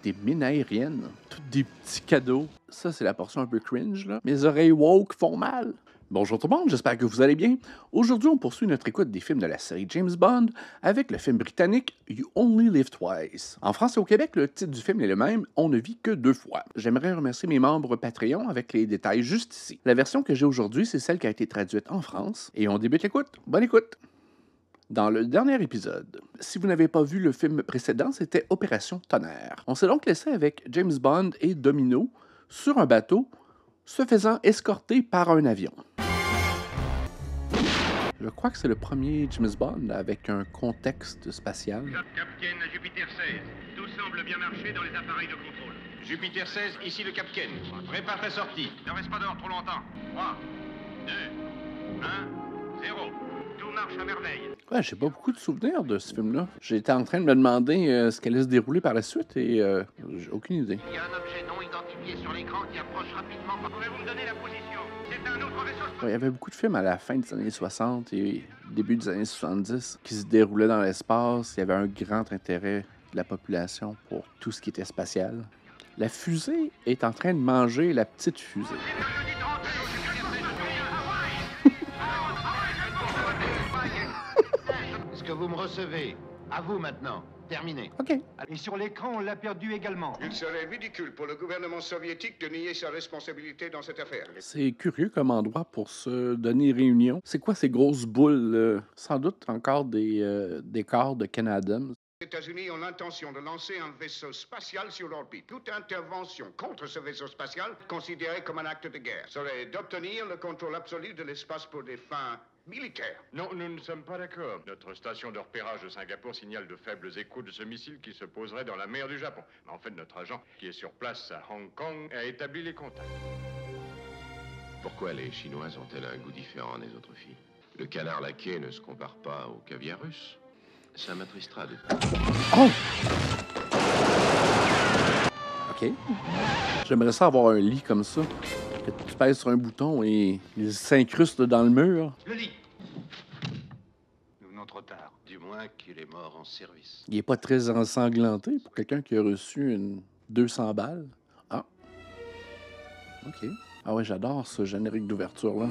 des mines aériennes, tous des petits cadeaux. Ça, c'est la portion un peu cringe, là. Mes oreilles woke font mal. Bonjour tout le monde, j'espère que vous allez bien. Aujourd'hui, on poursuit notre écoute des films de la série James Bond avec le film britannique You Only Live Twice. En France et au Québec, le titre du film est le même, On ne vit que deux fois. J'aimerais remercier mes membres Patreon avec les détails juste ici. La version que j'ai aujourd'hui, c'est celle qui a été traduite en France. Et on débute l'écoute. Bonne écoute! Dans le dernier épisode, si vous n'avez pas vu le film précédent, c'était Opération Tonnerre. On s'est donc laissé avec James Bond et Domino sur un bateau, se faisant escorter par un avion. Je crois que c'est le premier James Bond avec un contexte spatial. Capitaine à Jupiter 16. Tout semble bien marcher dans les appareils de contrôle. Jupiter 16, ici le capitaine. Prépare ta sortie. Ne reste pas dehors trop longtemps. 3, 2, 1, 0. Tout marche à merveille. Ouais, j'ai pas beaucoup de souvenirs de ce film-là. J'étais en train de me demander ce qu'elle allait se dérouler par la suite et j'ai aucune idée. Il y a un objet non identifié sur l'écran qui approche rapidement. Pouvez-vous me donner la position? C'est un autre vaisseau. Ouais, il y avait beaucoup de films à la fin des années 60 et début des années 70 qui se déroulaient dans l'espace. Il y avait un grand intérêt de la population pour tout ce qui était spatial. La fusée est en train de manger la petite fusée. Est-ce que vous me recevez? À vous maintenant. Terminé. OK. Et sur l'écran, on l'a perdu également. Il serait ridicule pour le gouvernement soviétique de nier sa responsabilité dans cette affaire. C'est curieux comme endroit pour se donner réunion. C'est quoi ces grosses boules? Sans doute encore des corps de Ken Adams. Les États-Unis ont l'intention de lancer un vaisseau spatial sur l'orbite. Toute intervention contre ce vaisseau spatial, considérée comme un acte de guerre, serait d'obtenir le contrôle absolu de l'espace pour des fins militaires. Non, nous ne sommes pas d'accord. Notre station de repérage de Singapour signale de faibles échos de ce missile qui se poserait dans la mer du Japon. Mais en fait, notre agent, qui est sur place à Hong Kong, a établi les contacts. Pourquoi les Chinoises ont-elles un goût différent des autres filles? Le canard laqué ne se compare pas au caviar russe. Ça m'attristera de... Oh! OK. J'aimerais ça avoir un lit comme ça. Que tu pèses sur un bouton et il s'incruste dans le mur. Le lit. Nous venons trop tard. Du moins qu'il est mort en service. Il est pas très ensanglanté pour quelqu'un qui a reçu une 200 balles. Ah. OK. Ah ouais, j'adore ce générique d'ouverture-là.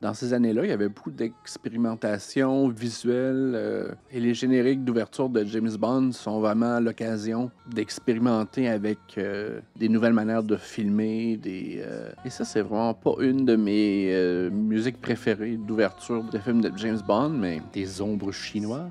Dans ces années-là, il y avait beaucoup d'expérimentation visuelle et les génériques d'ouverture de James Bond sont vraiment l'occasion d'expérimenter avec des nouvelles manières de filmer. Et ça, c'est vraiment pas une de mes musiques préférées d'ouverture de films de James Bond, mais des ombres chinoises.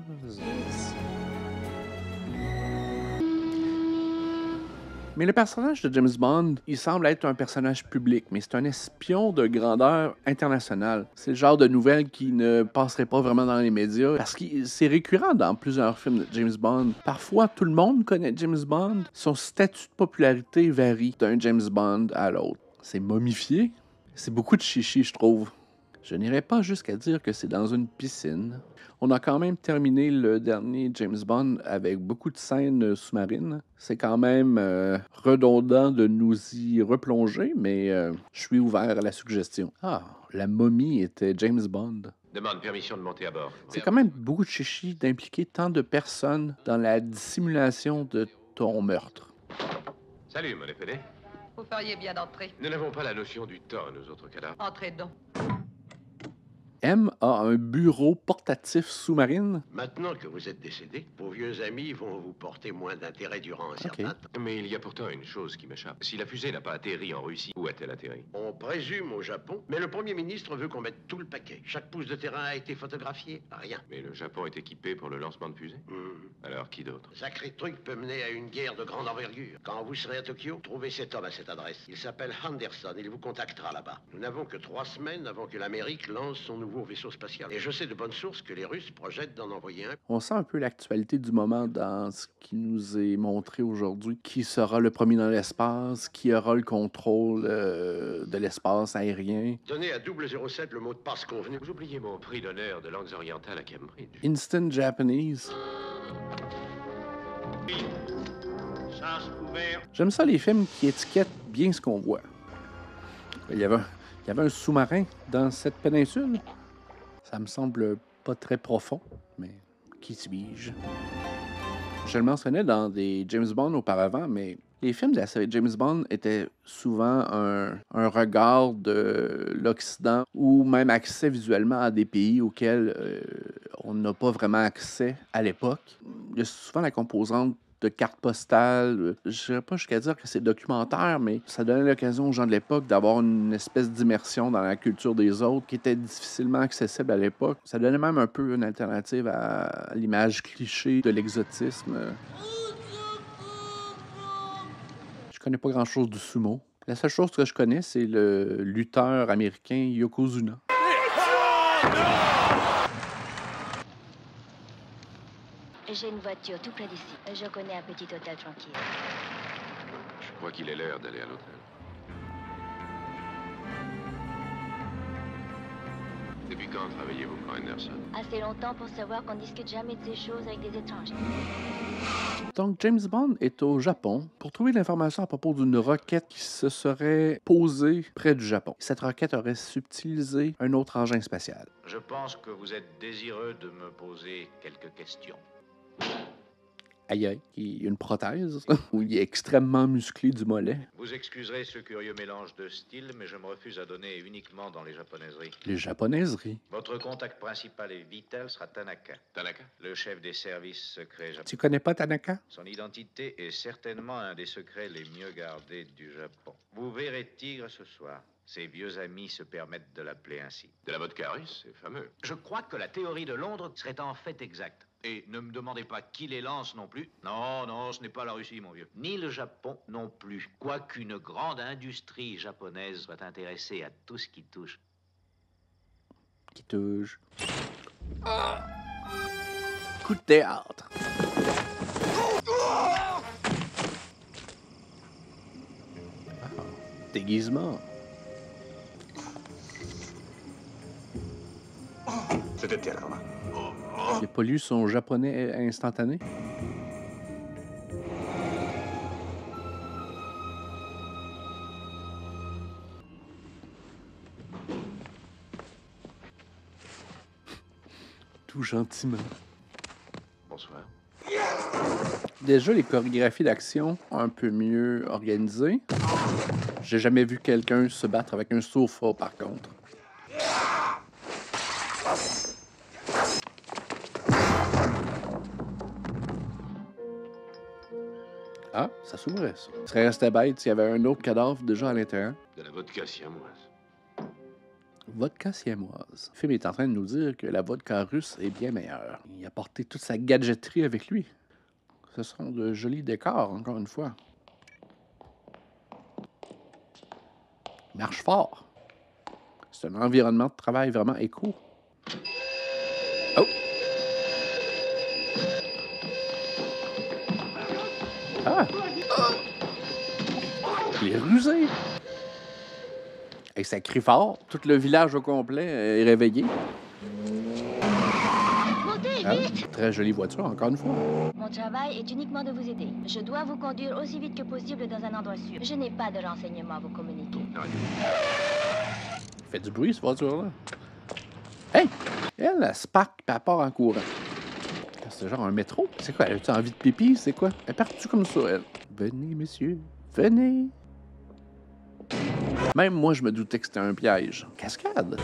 Mais le personnage de James Bond, il semble être un personnage public, mais c'est un espion de grandeur internationale. C'est le genre de nouvelle qui ne passerait pas vraiment dans les médias, parce que c'est récurrent dans plusieurs films de James Bond. Parfois, tout le monde connaît James Bond. Son statut de popularité varie d'un James Bond à l'autre. C'est momifié. C'est beaucoup de chichi, je trouve. Je n'irai pas jusqu'à dire que c'est dans une piscine. On a quand même terminé le dernier James Bond avec beaucoup de scènes sous-marines. C'est quand même redondant de nous y replonger, mais je suis ouvert à la suggestion. Ah, la momie était James Bond. Demande permission de monter à bord. C'est quand même beaucoup de chichi d'impliquer tant de personnes dans la dissimulation de ton meurtre. Salut, mon épée. Vous feriez bien d'entrer. Nous n'avons pas la notion du temps, nous autres cadavres. Entrez donc. M a un bureau portatif sous-marine. Maintenant que vous êtes décédé, vos vieux amis vont vous porter moins d'intérêt durant un certain temps. Mais il y a pourtant une chose qui m'échappe. Si la fusée n'a pas atterri en Russie, où a-t-elle atterri? On présume au Japon, mais le Premier ministre veut qu'on mette tout le paquet. Chaque pouce de terrain a été photographié. Rien. Mais le Japon est équipé pour le lancement de fusée? Alors qui d'autre? Sacré truc peut mener à une guerre de grande envergure. Quand vous serez à Tokyo, trouvez cet homme à cette adresse. Il s'appelle Henderson, il vous contactera là-bas. Nous n'avons que 3 semaines avant que l'Amérique lance son nouveau vaisseau spatial. Et je sais de bonnes sources que les Russes projettent d'en envoyer un. On sent un peu l'actualité du moment dans ce qui nous est montré aujourd'hui. Qui sera le premier dans l'espace? Qui aura le contrôle de l'espace aérien? Donnez à 007 le mot de passe convenu. Vous oubliez mon prix d'honneur de langues orientales à Cambridge. Instant Japanese. Sens ouvert. J'aime ça les films qui étiquettent bien ce qu'on voit. Il y avait un sous-marin dans cette péninsule. Ça me semble pas très profond, mais qui suis-je? Je le mentionnais dans des James Bond auparavant, mais les films de la série James Bond étaient souvent un regard de l'Occident ou même accès visuellement à des pays auxquels on n'a pas vraiment accès à l'époque. Il y a souvent la composante de cartes postales. Je ne dirais pas jusqu'à dire que c'est documentaire, mais ça donnait l'occasion aux gens de l'époque d'avoir une espèce d'immersion dans la culture des autres qui était difficilement accessible à l'époque. Ça donnait même un peu une alternative à l'image cliché de l'exotisme. Je connais pas grand-chose du sumo. La seule chose que je connais, c'est le lutteur américain Yokozuna. J'ai une voiture tout près d'ici. Je connais un petit hôtel tranquille. Je crois qu'il est l'heure d'aller à l'hôtel. Depuis quand travaillez-vous pour Anderson? Assez longtemps pour savoir qu'on discute jamais de ces choses avec des étrangers. Donc, James Bond est au Japon pour trouver l'information à propos d'une roquette qui se serait posée près du Japon. Cette roquette aurait subtilisé un autre engin spatial. Je pense que vous êtes désireux de me poser quelques questions. Aïe aïe, il y a une prothèse où il est extrêmement musclé du mollet. Vous excuserez ce curieux mélange de styles, mais je me refuse à donner uniquement dans les japonaiseries. Les japonaiseries. Votre contact principal et vital sera Tanaka. Tanaka? Le chef des services secrets japonais. Tu connais pas Tanaka? Son identité est certainement un des secrets les mieux gardés du Japon. Vous verrez Tigre ce soir. Ses vieux amis se permettent de l'appeler ainsi. De la vodka russe, c'est fameux. Je crois que la théorie de Londres serait en fait exacte. Et ne me demandez pas qui les lance non plus. Non, non, ce n'est pas la Russie, mon vieux. Ni le Japon non plus. Quoiqu'une grande industrie japonaise soit intéressée à tout ce qui touche. Qui touche. Ah! Coup de théâtre. Ah. Déguisement. C'était terrible. Il n'a pas lu son japonais instantané? Tout gentiment. Bonsoir. Déjà, les chorégraphies d'action un peu mieux organisées. J'ai jamais vu quelqu'un se battre avec un sofa, par contre. Ah, ça s'ouvrait, ça. Il serait resté bête s'il y avait un autre cadavre déjà à l'intérieur. De la vodka siamoise. Vodka siamoise. Le film est en train de nous dire que la vodka russe est bien meilleure. Il a porté toute sa gadgeterie avec lui. Ce sont de jolis décors, encore une fois. Il marche fort. C'est un environnement de travail vraiment éco. Oh! Ah! Il est rusé! Et ça crie fort. Tout le village au complet est réveillé. Montez, Ah, vite! très jolie voiture, encore une fois. Mon travail est uniquement de vous aider. Je dois vous conduire aussi vite que possible dans un endroit sûr. Je n'ai pas de renseignements à vous communiquer. Il fait du bruit, cette voiture-là. Hey! Elle spark puis elle part en courant. C'est genre un métro. C'est quoi? Elle a-tu envie de pipi? C'est quoi? Elle est partie comme ça, elle. Venez, monsieur. Venez. Même moi, je me doutais que c'était un piège. Cascade.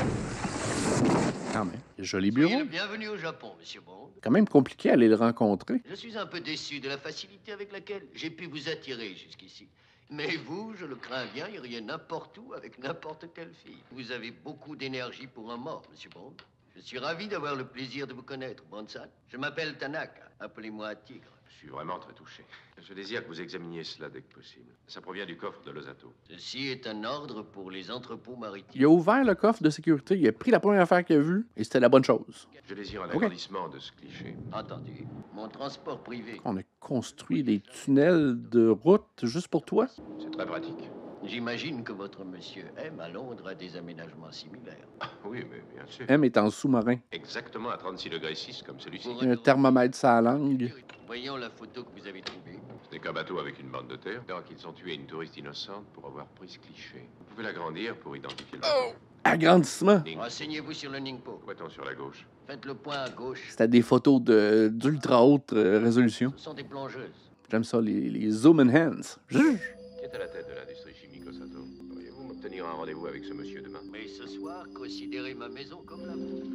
Quand même. Joli bureau. Soyez le bienvenu au Japon, Monsieur Bond. Quand même compliqué d'aller le rencontrer. Je suis un peu déçu de la facilité avec laquelle j'ai pu vous attirer jusqu'ici. Mais vous, je le crains bien, iriez n'importe où avec n'importe quelle fille. Vous avez beaucoup d'énergie pour un mort, Monsieur Bond. Je suis ravi d'avoir le plaisir de vous connaître, Bond-san. Je m'appelle Tanaka. Appelez-moi Tigre. Je suis vraiment très touché. Je désire que vous examiniez cela dès que possible. Ça provient du coffre de Losato. Ceci est un ordre pour les entrepôts maritimes. Il a ouvert le coffre de sécurité, il a pris la première affaire qu'il a vue, et c'était la bonne chose. Je désire un Ok. agrandissement de ce cliché. Entendu. Mon transport privé. On a construit des tunnels de route juste pour toi. C'est très pratique. J'imagine que votre monsieur M à Londres a des aménagements similaires. Oui, mais bien sûr. M est en sous-marin. Exactement à 36 degrés 6 comme celui-ci. Il y a un thermomètre sur la langue. Voyons la photo que vous avez trouvée. Ce n'est qu'un bateau avec une bande de terre. Alors qu'ils ont tué une touriste innocente pour avoir pris ce cliché. Vous pouvez l'agrandir pour identifier le bateau. Agrandissement. Renseignez-vous sur le Ningpo. Quoi-t-on sur la gauche? Faites le point à gauche. C'était des photos d'ultra haute résolution. Ce sont des plongeuses. J'aime ça, les zoom enhance. Qui est à la tête de l'industrie chimique, Osato? Pourriez-vous m'obtenir un rendez-vous avec ce monsieur demain? Mais ce soir, considérez ma maison comme la vôtre.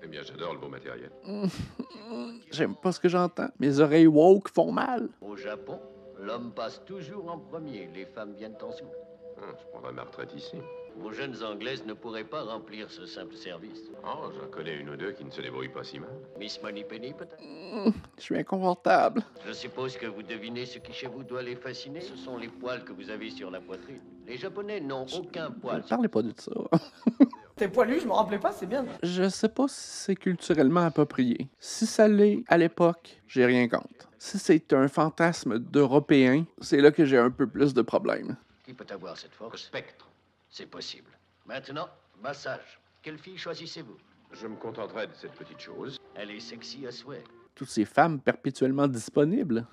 Eh bien, j'adore le beau matériel. J'aime pas ce que j'entends. Mes oreilles woke font mal. Au Japon, l'homme passe toujours en premier. Les femmes viennent en second. Je prendrai ma retraite ici. Vos jeunes Anglaises ne pourraient pas remplir ce simple service. Oh, j'en connais une ou deux qui ne se débrouillent pas si mal. Miss Moneypenny, peut-être? Je suis inconfortable. Je suppose que vous devinez ce qui chez vous doit les fasciner. Ce sont les poils que vous avez sur la poitrine. Les Japonais n'ont aucun poil. Ne parlez pas de ça. T'es poilu, je me rappelais pas, c'est bien. Je sais pas si c'est culturellement approprié. Si ça l'est à l'époque, j'ai rien contre. Si c'est un fantasme d'Européen, c'est là que j'ai un peu plus de problèmes. Qui peut avoir cette force? Le spectre. C'est possible. Maintenant, massage. Quelle fille choisissez-vous? Je me contenterai de cette petite chose. Elle est sexy à souhait. Toutes ces femmes perpétuellement disponibles.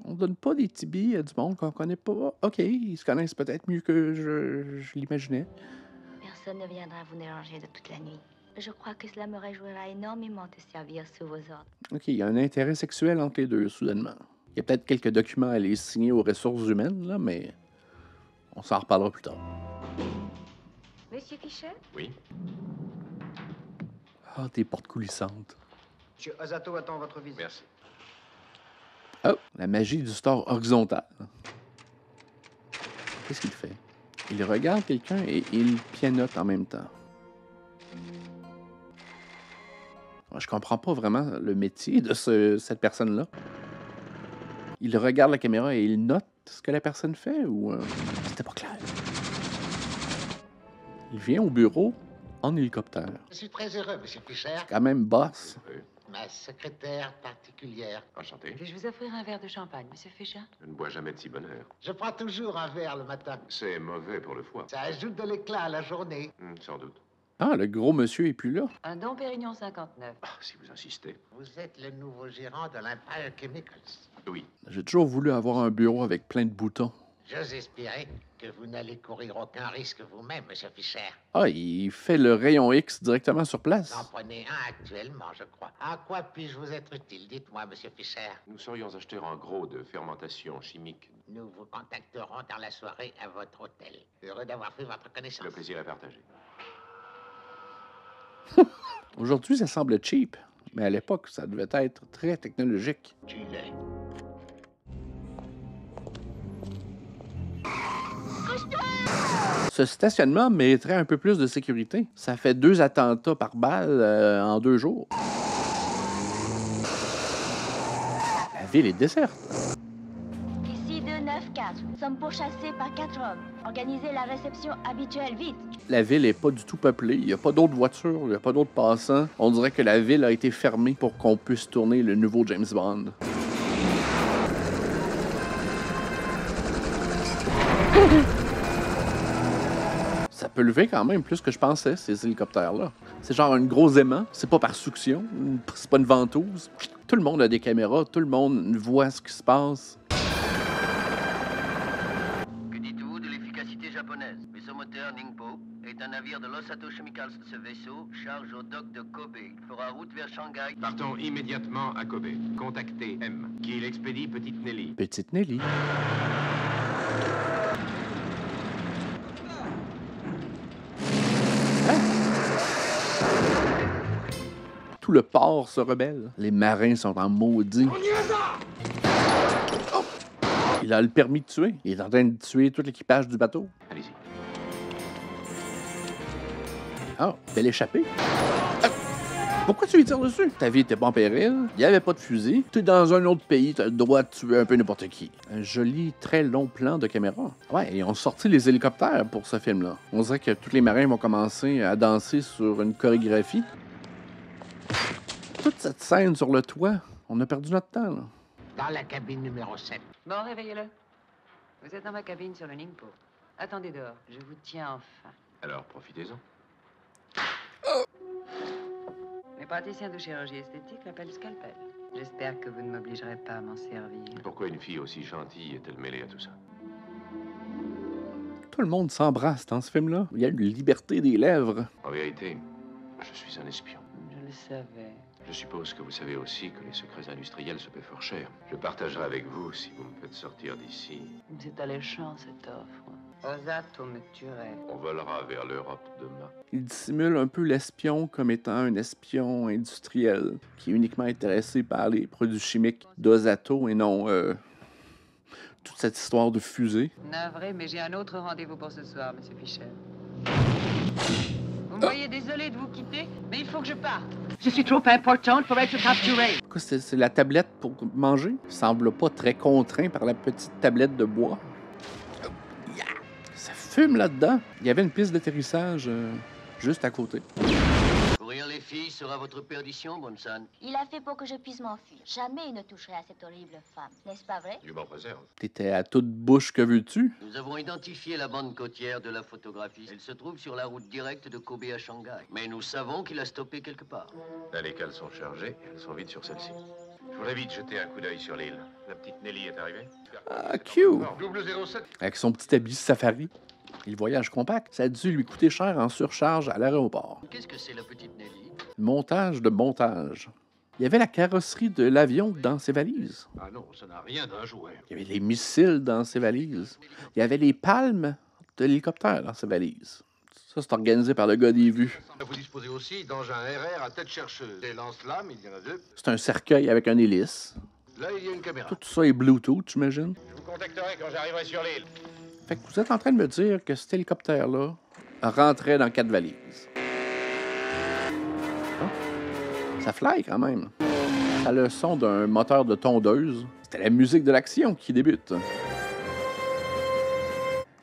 On donne pas des tibis à du monde qu'on connaît pas. OK, ils se connaissent peut-être mieux que je l'imaginais. Personne ne viendra vous déranger de toute la nuit. Je crois que cela me réjouira énormément de servir sous vos ordres. OK, il y a un intérêt sexuel entre les deux, soudainement. Il y a peut-être quelques documents à les signer aux ressources humaines, là, mais on s'en reparlera plus tard. Monsieur Fischer? Oui. Ah, tes portes coulissantes. Monsieur Osato attend votre visite. Merci. Oh, la magie du store horizontal. Qu'est-ce qu'il fait? Il regarde quelqu'un et il pianote en même temps. Je comprends pas vraiment le métier de cette personne-là. Il regarde la caméra et il note ce que la personne fait ou... C'était pas clair. Il vient au bureau en hélicoptère. Je suis très heureux, Monsieur Fischer. Quand même boss. Ma secrétaire particulière. Enchanté. Puis-je vous offrir un verre de champagne, Monsieur Fischer? Je ne bois jamais de si bonne heure. Je prends toujours un verre le matin. C'est mauvais pour le foie. Ça ajoute de l'éclat à la journée. Sans doute. Ah, le gros monsieur est plus là. Un Dom Pérignon 59. Ah, si vous insistez. Vous êtes le nouveau gérant de l'Empire Chemicals. Oui. J'ai toujours voulu avoir un bureau avec plein de boutons. J'ose espérer que vous n'allez courir aucun risque vous-même, Monsieur Fischer. Ah, il fait le rayon X directement sur place. J'en prenez un actuellement, je crois. À quoi puis-je vous être utile? Dites-moi, Monsieur Fischer. Nous serions acheteurs en gros de fermentation chimique. Nous vous contacterons dans la soirée à votre hôtel. Heureux d'avoir fait votre connaissance. Le plaisir est partagé. Aujourd'hui, ça semble cheap, mais à l'époque, ça devait être très technologique. Tu l'es. Ce stationnement mériterait un peu plus de sécurité. Ça fait 2 attentats par balle en 2 jours. La ville est déserte. Ici 294. Nous sommes pourchassés par 4 hommes. Organisez la réception habituelle, vite. La ville est pas du tout peuplée. Il n'y a pas d'autres voitures, il n'y a pas d'autres passants. On dirait que la ville a été fermée pour qu'on puisse tourner le nouveau James Bond. Ça peut lever quand même plus que je pensais, ces hélicoptères-là. C'est genre un gros aimant, c'est pas par succion, c'est pas une ventouse. Tout le monde a des caméras, tout le monde voit ce qui se passe. Que dites-vous de l'efficacité japonaise? Vaisseau moteur Ningpo est un navire de l'Osato Chemicals. Ce vaisseau charge au dock de Kobe. Il fera route vers Shanghai. Partons immédiatement à Kobe. Contactez M, qui l'expédie Petite Nelly. Petite Nelly. Tout le port se rebelle. Les marins sont en maudit. Oh! Il a le permis de tuer. Il est en train de tuer tout l'équipage du bateau. Allez-y. Ah, belle échappée. Ah! Pourquoi tu lui tires dessus? Ta vie était pas en péril, il n'y avait pas de fusil. Tu es dans un autre pays, tu as le droit de tuer un peu n'importe qui. Un joli, très long plan de caméra. Ouais, ils ont sorti les hélicoptères pour ce film-là. On dirait que tous les marins vont commencer à danser sur une chorégraphie. Toute cette scène sur le toit, on a perdu notre temps, là. Dans la cabine numéro 7. Bon, réveillez-le. Vous êtes dans ma cabine sur le Ningpo. Attendez dehors, je vous tiens enfin. Alors, profitez-en. Mes praticiens de chirurgie esthétique l'appellent scalpel. J'espère que vous ne m'obligerez pas à m'en servir. Pourquoi une fille aussi gentille est-elle mêlée à tout ça? Tout le monde s'embrasse dans ce film-là. Il y a une liberté des lèvres. En vérité, je suis un espion. Je le savais. Je suppose que vous savez aussi que les secrets industriels se paient fort cher. Je partagerai avec vous si vous me faites sortir d'ici. C'est alléchant, cette offre. Osato me tuerait. On volera vers l'Europe demain. Il dissimule un peu l'espion comme étant un espion industriel qui est uniquement intéressé par les produits chimiques d'Osato et non toute cette histoire de fusée. Navré, mais j'ai un autre rendez-vous pour ce soir, Monsieur Fischer. Vous me voyez désolé de vous quitter, mais il faut que je parte. Je suis trop importante pour être capturée. Quoi, c'est la tablette pour manger? Il semble pas très contraint par la petite tablette de bois. Ça fume là-dedans. Il y avait une piste d'atterrissage juste à côté. Courir les filles sera votre perdition, Bonsan. Il a fait pour que je puisse m'enfuir. Jamais il ne toucherait à cette horrible femme. N'est-ce pas vrai? Dieu m'en préserve. T'étais à toute bouche, que veux-tu? Nous avons identifié la bande côtière de la photographie. Elle se trouve sur la route directe de Kobe à Shanghai. Mais nous savons qu'il a stoppé quelque part. Là, les cales sont chargées et elles sont vides sur celle-ci. Je voudrais vite jeter un coup d'œil sur l'île. La petite Nelly est arrivée. Ah, cute! Double 07. Avec son petit habit safari. Il voyage compact. Ça a dû lui coûter cher en surcharge à l'aéroport. Qu'est-ce que c'est, la petite Nelly? Montage de montage. Il y avait la carrosserie de l'avion dans ses valises. Ah non, ça n'a rien d'un jouet. Il y avait les missiles dans ses valises. Il y avait les palmes de l'hélicoptère dans ses valises. Ça, c'est organisé par le gars des vues. Vous disposez aussi d'engins RR à tête chercheuse. Des lance-flammes, il y en a 2. C'est un cercueil avec un hélice. Là, il y a une caméra. Tout ça est Bluetooth, j'imagine. Je vous contacterai quand j'arriverai sur l'île. Fait que vous êtes en train de me dire que cet hélicoptère-là rentrait dans 4 valises. Ah, ça fly quand même. Ça a le son d'un moteur de tondeuse. C'était la musique de l'action qui débute.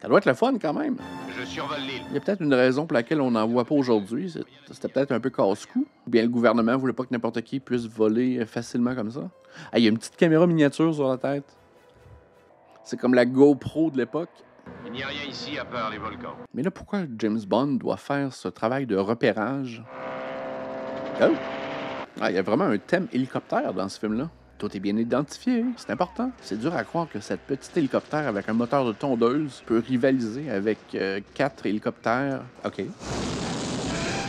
Ça doit être le fun quand même. Je survole l'île. Il y a peut-être une raison pour laquelle on n'en voit pas aujourd'hui. C'était peut-être un peu casse-cou. Ou bien le gouvernement voulait pas que n'importe qui puisse voler facilement comme ça. Ah, il y a une petite caméra miniature sur la tête. C'est comme la GoPro de l'époque. Il n'y a rien ici à part les volcans. Mais là, pourquoi James Bond doit faire ce travail de repérage? Oh! Ah, il y a vraiment un thème hélicoptère dans ce film-là. Tout est bien identifié, c'est important. C'est dur à croire que cette petite hélicoptère avec un moteur de tondeuse peut rivaliser avec 4 hélicoptères. OK.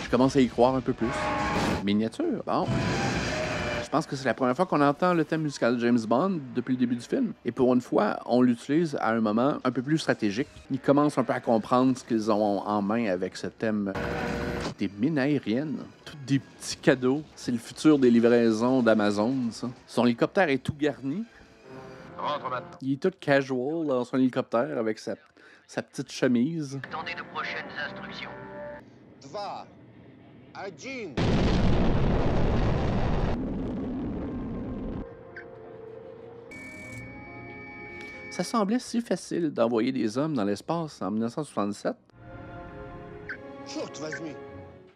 Je commence à y croire un peu plus. Miniature, bon. Je pense que c'est la première fois qu'on entend le thème musical de James Bond depuis le début du film. Et pour une fois, on l'utilise à un moment un peu plus stratégique. Ils commencent un peu à comprendre ce qu'ils ont en main avec ce thème. Des mines aériennes, tous des petits cadeaux. C'est le futur des livraisons d'Amazon, ça. Son hélicoptère est tout garni. Rentre maintenant. Il est tout casual dans son hélicoptère avec sa petite chemise. Attendez de prochaines instructions. Dva. Один. Ça semblait si facile d'envoyer des hommes dans l'espace en 1977. Черт возьми.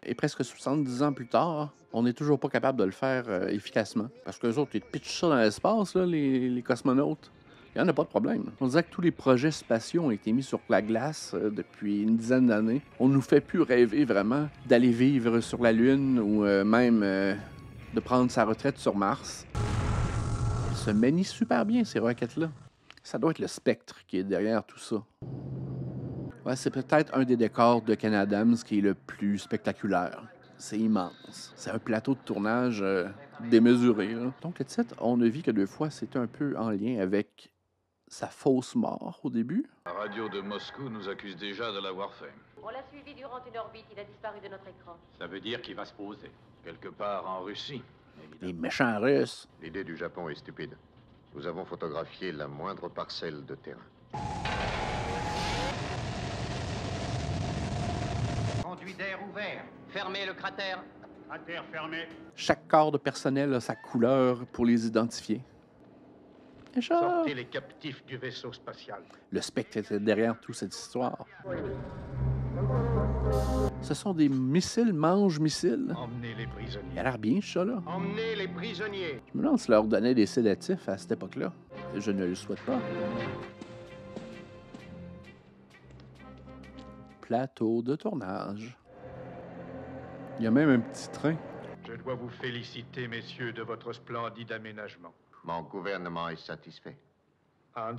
Et presque 70 ans plus tard, on n'est toujours pas capable de le faire efficacement. Parce qu'eux autres, ils pitchent ça dans l'espace, là, les cosmonautes. Il n'y en a pas de problème. On disait que tous les projets spatiaux ont été mis sur la glace depuis une dizaine d'années. On ne nous fait plus rêver vraiment d'aller vivre sur la Lune ou même de prendre sa retraite sur Mars. Elles se manient super bien, ces roquettes-là. Ça doit être le spectre qui est derrière tout ça. Ouais, c'est peut-être un des décors de Ken Adams qui est le plus spectaculaire. C'est immense. C'est un plateau de tournage démesuré, là. Donc le titre « On ne vit que 2 fois », c'est un peu en lien avec sa fausse mort au début. La radio de Moscou nous accuse déjà de l'avoir fait. On l'a suivi durant une orbite, il a disparu de notre écran. Ça veut dire qu'il va se poser. Quelque part en Russie. Les méchants Russes. L'idée du Japon est stupide. Nous avons photographié la moindre parcelle de terrain. Conduit d'air ouvert. Fermez le cratère. Cratère fermé. Chaque corps de personnel a sa couleur pour les identifier. Sortez les captifs du vaisseau spatial. Le spectre était derrière toute cette histoire. Ce sont des missiles mange-missiles. Emmenez les prisonniers. Il a l'air bien, ce chat-là. Emmenez les prisonniers. Je me demande si leur donnait des sédatifs à cette époque-là. Je ne le souhaite pas. Plateau de tournage. Il y a même un petit train. Je dois vous féliciter, messieurs, de votre splendide aménagement. Mon gouvernement est satisfait. Hans,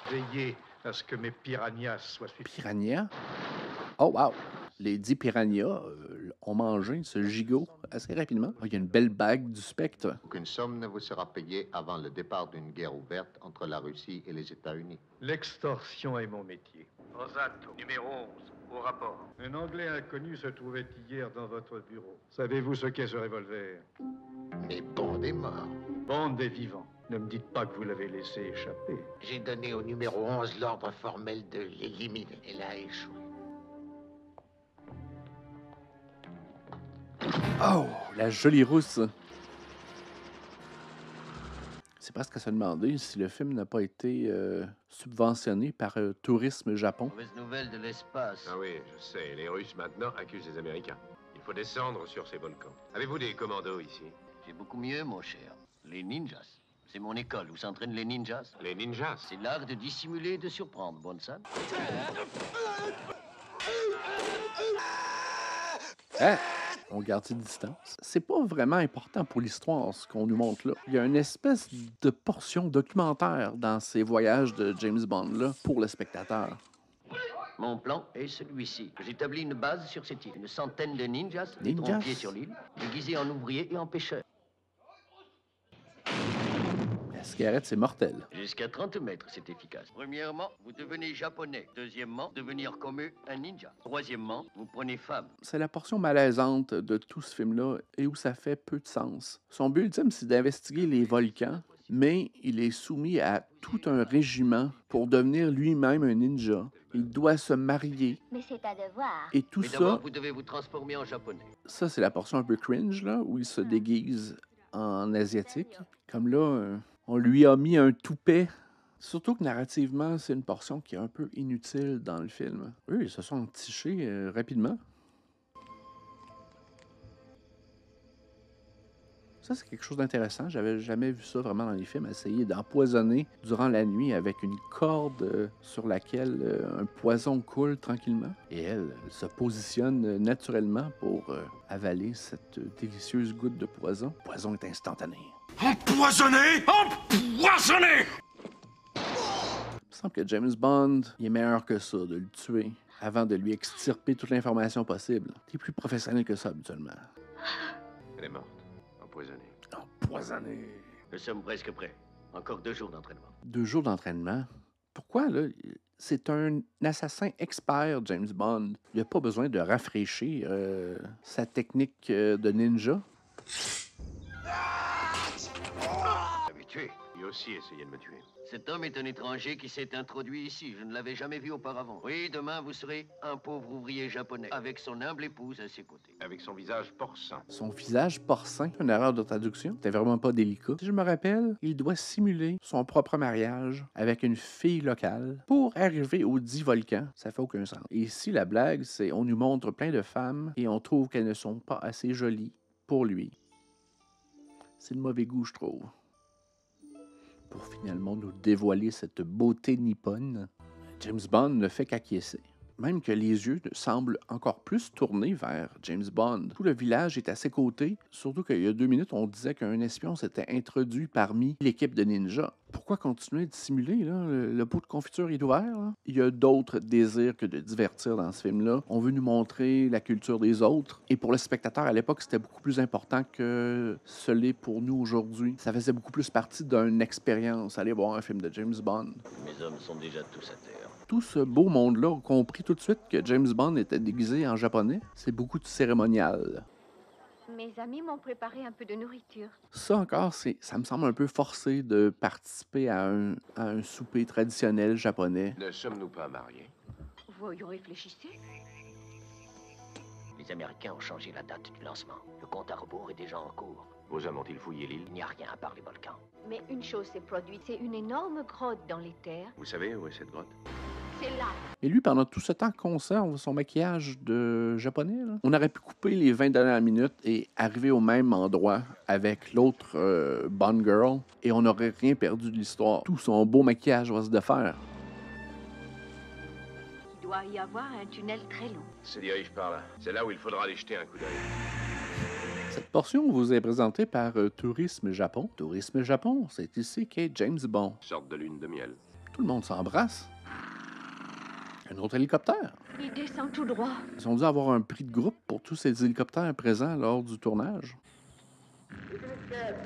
Veillez à ce que mes piranhas soient suffisants. Piranha? Oh, wow! Les 10 piranhas ont mangé ce gigot assez rapidement. Oh, il y a une belle bague du spectre. Aucune somme ne vous sera payée avant le départ d'une guerre ouverte entre la Russie et les États-Unis. L'extorsion est mon métier. Rosato, numéro 11, au rapport. Un Anglais inconnu se trouvait hier dans votre bureau. Savez-vous ce qu'est ce revolver? Mais Bond est mort. Bond est vivant. Ne me dites pas que vous l'avez laissé échapper. J'ai donné au numéro 11 l'ordre formel de l'éliminer. Elle a échoué. Oh, la jolie rousse! C'est presque à se demander si le film n'a pas été subventionné par Tourisme Japon. Mauvaise nouvelle de l'espace. Ah oui, je sais. Les Russes maintenant accusent les Américains. Il faut descendre sur ces volcans. Avez-vous des commandos ici? J'ai beaucoup mieux, mon cher. Les ninjas. C'est mon école où s'entraînent les ninjas. Les ninjas? C'est l'art de dissimuler et de surprendre, Bonsan. Hein? On garde ses distances. C'est pas vraiment important pour l'histoire, ce qu'on nous montre là. Il y a une espèce de portion documentaire dans ces voyages de James Bond-là pour le spectateur. Mon plan est celui-ci. J'établis une base sur cette île. Une centaine de ninjas, des trompiers sur l'île, déguisés en ouvriers et en pêcheurs. La cigarette, c'est mortel. Jusqu'à 30 mètres, c'est efficace. Premièrement, vous devenez japonais. Deuxièmement, devenir comme eux, un ninja. Troisièmement, vous prenez femme. C'est la portion malaisante de tout ce film-là et où ça fait peu de sens. Son but ultime, c'est d'investiguer les volcans, mais il est soumis à tout un régiment pour devenir lui-même un ninja. Il doit se marier. Mais c'est à devoir. Et tout Mais d'abord, ça, vous devez vous transformer en japonais. ça c'est la portion un peu cringe, là, où il se déguise en asiatique. Comme là, on lui a mis un toupet. Surtout que narrativement, c'est une portion qui est un peu inutile dans le film. Eux, ils se sont tichés rapidement. Ça, c'est quelque chose d'intéressant. J'avais jamais vu ça vraiment dans les films. Essayer d'empoisonner durant la nuit avec une corde sur laquelle un poison coule tranquillement. Et elle se positionne naturellement pour avaler cette délicieuse goutte de poison. Le poison est instantané. Empoisonné! Empoisonné! Il me semble que James Bond, il est meilleur que ça, de le tuer avant de lui extirper toute l'information possible. Il est plus professionnel que ça, habituellement. Elle est morte. Empoisonnée. Empoisonnée. Nous sommes presque prêts. Encore 2 jours d'entraînement. 2 jours d'entraînement? Pourquoi, là? C'est un assassin expert, James Bond. Il n'a pas besoin de rafraîchir sa technique de ninja. Habitué. Lui aussi essayait de me tuer. Cet homme est un étranger qui s'est introduit ici. Je ne l'avais jamais vu auparavant. Oui, demain, vous serez un pauvre ouvrier japonais, avec son humble épouse à ses côtés. Avec son visage porcin. Son visage porcin, une erreur de traduction, c'était vraiment pas délicat. Si je me rappelle, il doit simuler son propre mariage avec une fille locale pour arriver aux 10 volcans. Ça fait aucun sens. Et ici, la blague, c'est on nous montre plein de femmes et on trouve qu'elles ne sont pas assez jolies pour lui. C'est de mauvais goût, je trouve. Pour finalement nous dévoiler cette beauté nippone, James Bond ne fait qu'acquiescer. Même que les yeux semblent encore plus tournés vers James Bond. Tout le village est à ses côtés, surtout qu'il y a 2 minutes, on disait qu'un espion s'était introduit parmi l'équipe de ninjas. Pourquoi continuer de simuler, là? Le pot de confiture est ouvert, là? Il y a d'autres désirs que de divertir dans ce film-là. On veut nous montrer la culture des autres. Et pour le spectateur, à l'époque, c'était beaucoup plus important que ce l'est pour nous aujourd'hui. Ça faisait beaucoup plus partie d'une expérience, aller voir un film de James Bond. Mes hommes sont déjà tous à terre. Tout ce beau monde-là a compris tout de suite que James Bond était déguisé en japonais. C'est beaucoup de cérémonial. Mes amis m'ont préparé un peu de nourriture. Ça encore, ça me semble un peu forcé de participer à un souper traditionnel japonais. Ne sommes-nous pas mariés? Vous réfléchissez? Les Américains ont changé la date du lancement. Le compte à rebours est déjà en cours. Vos hommes ont-ils fouillé l'île? Il n'y a rien à part les volcans. Mais une chose s'est produite, c'est une énorme grotte dans les terres. Vous savez où est cette grotte? C'est là. Et lui, pendant tout ce temps, conserve son maquillage de japonais. Là. On aurait pu couper les 20 dernières minutes et arriver au même endroit avec l'autre Bond Girl et on n'aurait rien perdu de l'histoire. Tout son beau maquillage va se défaire. Il doit y avoir un tunnel très long. Se dirige par là. C'est là où il faudra aller jeter un coup d'œil. Cette portion vous est présentée par Tourisme Japon. Tourisme Japon, c'est ici qu'est James Bond. Sorte de lune de miel. Tout le monde s'embrasse. Un autre hélicoptère. Il descend tout droit. Ils ont dû avoir un prix de groupe pour tous ces hélicoptères présents lors du tournage.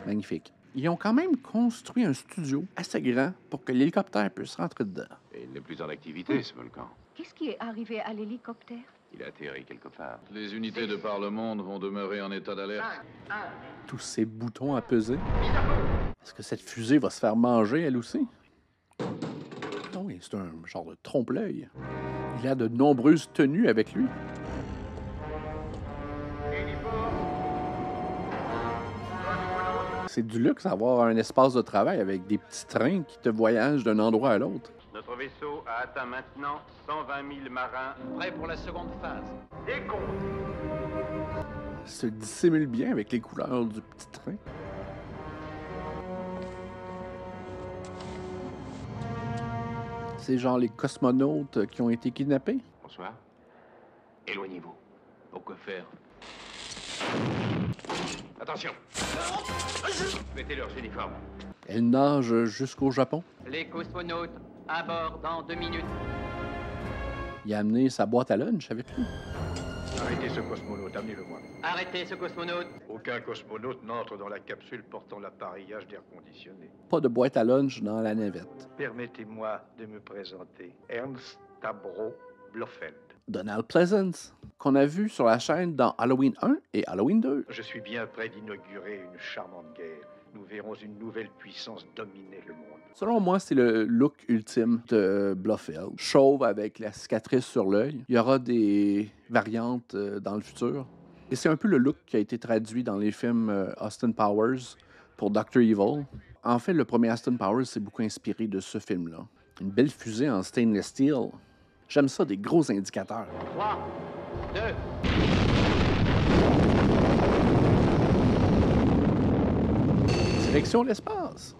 Magnifique. Ils ont quand même construit un studio assez grand pour que l'hélicoptère puisse rentrer dedans. Et il n'est plus en activité, ce volcan. Qu'est-ce qui est arrivé à l'hélicoptère? Il a atterri quelque part. Les unités de par le monde vont demeurer en état d'alerte. Tous ces boutons à peser. Est-ce que cette fusée va se faire manger, elle aussi? Ah oui, c'est un genre de trompe-l'œil. Il a de nombreuses tenues avec lui. C'est du luxe avoir un espace de travail avec des petits trains qui te voyagent d'un endroit à l'autre. Notre vaisseau a atteint maintenant 120 000 marins. Prêt pour la seconde phase. Décompte. Il se dissimule bien avec les couleurs du petit train. C'est genre les cosmonautes qui ont été kidnappés. Bonsoir. Éloignez-vous. Pourquoi faire? Attention. Mettez leurs uniformes. Elle nage jusqu'au Japon. Les cosmonautes à bord dans 2 minutes. Il a amené sa boîte à lunch avec lui. Arrêtez ce cosmonaute, amenez-le-moi. Arrêtez ce cosmonaute. Aucun cosmonaute n'entre dans la capsule portant l'appareillage d'air conditionné. Pas de boîte à lunch dans la navette. Permettez-moi de me présenter. Ernst Tabro Blofeld. Donald Pleasance, qu'on a vu sur la chaîne dans Halloween 1 et Halloween 2. Je suis bien près d'inaugurer une charmante guerre. Nous verrons une nouvelle puissance dominer le monde. Selon moi, c'est le look ultime de Blofeld. Chauve avec la cicatrice sur l'œil. Il y aura des variantes dans le futur. Et c'est un peu le look qui a été traduit dans les films Austin Powers pour Dr. Evil. En fait, le premier Austin Powers s'est beaucoup inspiré de ce film-là. Une belle fusée en stainless steel. J'aime ça, des gros indicateurs. 3, 2... Direction l'espace.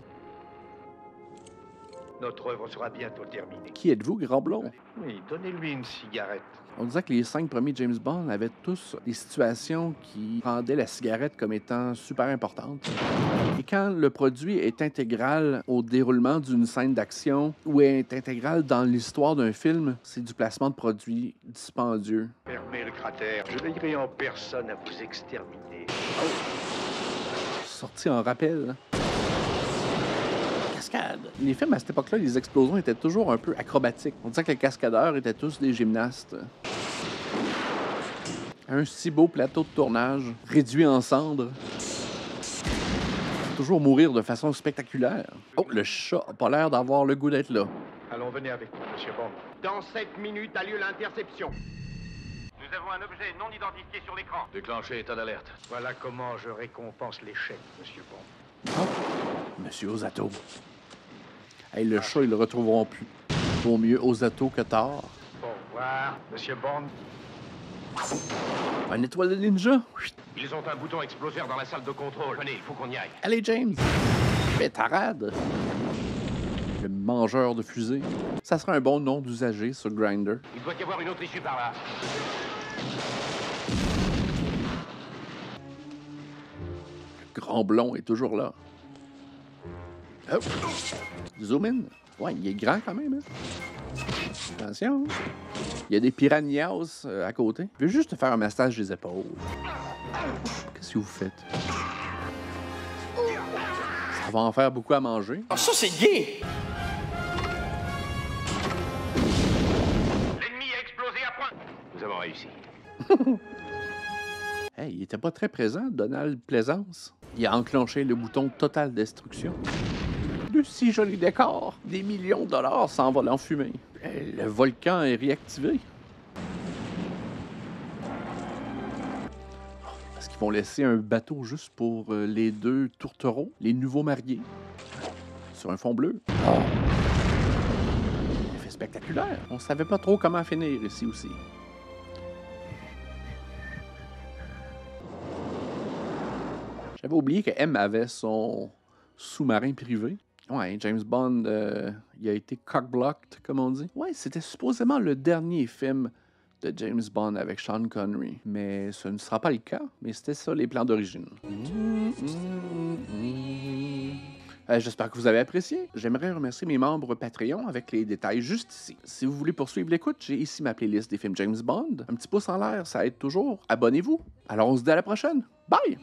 Notre œuvre sera bientôt terminée. Qui êtes-vous, grand blond? Oui, donnez-lui une cigarette. On disait que les 5 premiers James Bond avaient tous des situations qui rendaient la cigarette comme étant super importante. Et quand le produit est intégral au déroulement d'une scène d'action ou est intégral dans l'histoire d'un film, c'est du placement de produits dispendieux. Fermez le cratère. Je veillerai en personne à vous exterminer. Sorti en rappel. Cascade. Les films à cette époque-là, les explosions étaient toujours un peu acrobatiques. On disait que les cascadeurs étaient tous des gymnastes. Un si beau plateau de tournage, réduit en cendres. Toujours mourir de façon spectaculaire. Oh, le chat a pas l'air d'avoir le goût d'être là. Allons, venez avec moi, monsieur Bond. Dans 7 minutes a lieu l'interception. Nous avons un objet non identifié sur l'écran. Déclenchez état d'alerte. Voilà comment je récompense l'échec, monsieur Bond. Oh, monsieur Osato. Hey, le chat, ils le retrouveront plus. Vaut mieux Osato que tard. Au revoir, monsieur Bond. Un étoile de ninja. Ils ont un bouton exploseur dans la salle de contrôle. Venez, il faut qu'on y aille. Allez, James. Pétarade. Le mangeur de fusées. Ça sera un bon nom d'usager sur Grindr. Il doit y avoir une autre issue par là. Le grand blond est toujours là. Oh. Zoom in. Ouais, il est grand quand même. Hein? Attention. Il y a des piranhas à côté. Je veux juste te faire un massage des épaules. Qu'est-ce que vous faites? Ça va en faire beaucoup à manger. Ah, ça, c'est gay! L'ennemi a explosé à point. Nous avons réussi. Hey, il était pas très présent, Donald Pleasance. Il a enclenché le bouton Total Destruction. De si jolis décors. Des millions de dollars s'envolent en fumée. Le volcan est réactivé. Est-ce qu'ils vont laisser un bateau juste pour les deux tourtereaux, les nouveaux mariés, sur un fond bleu? Oh. Effet spectaculaire. On savait pas trop comment finir ici aussi. J'avais oublié que M avait son sous-marin privé. Ouais, James Bond, il a été cock-blocked, comme on dit. Ouais, c'était supposément le dernier film de James Bond avec Sean Connery. Mais ce ne sera pas le cas, mais c'était ça les plans d'origine. J'espère que vous avez apprécié. J'aimerais remercier mes membres Patreon avec les détails juste ici. Si vous voulez poursuivre l'écoute, j'ai ici ma playlist des films James Bond. Un petit pouce en l'air, ça aide toujours. Abonnez-vous. Alors on se dit à la prochaine. Bye!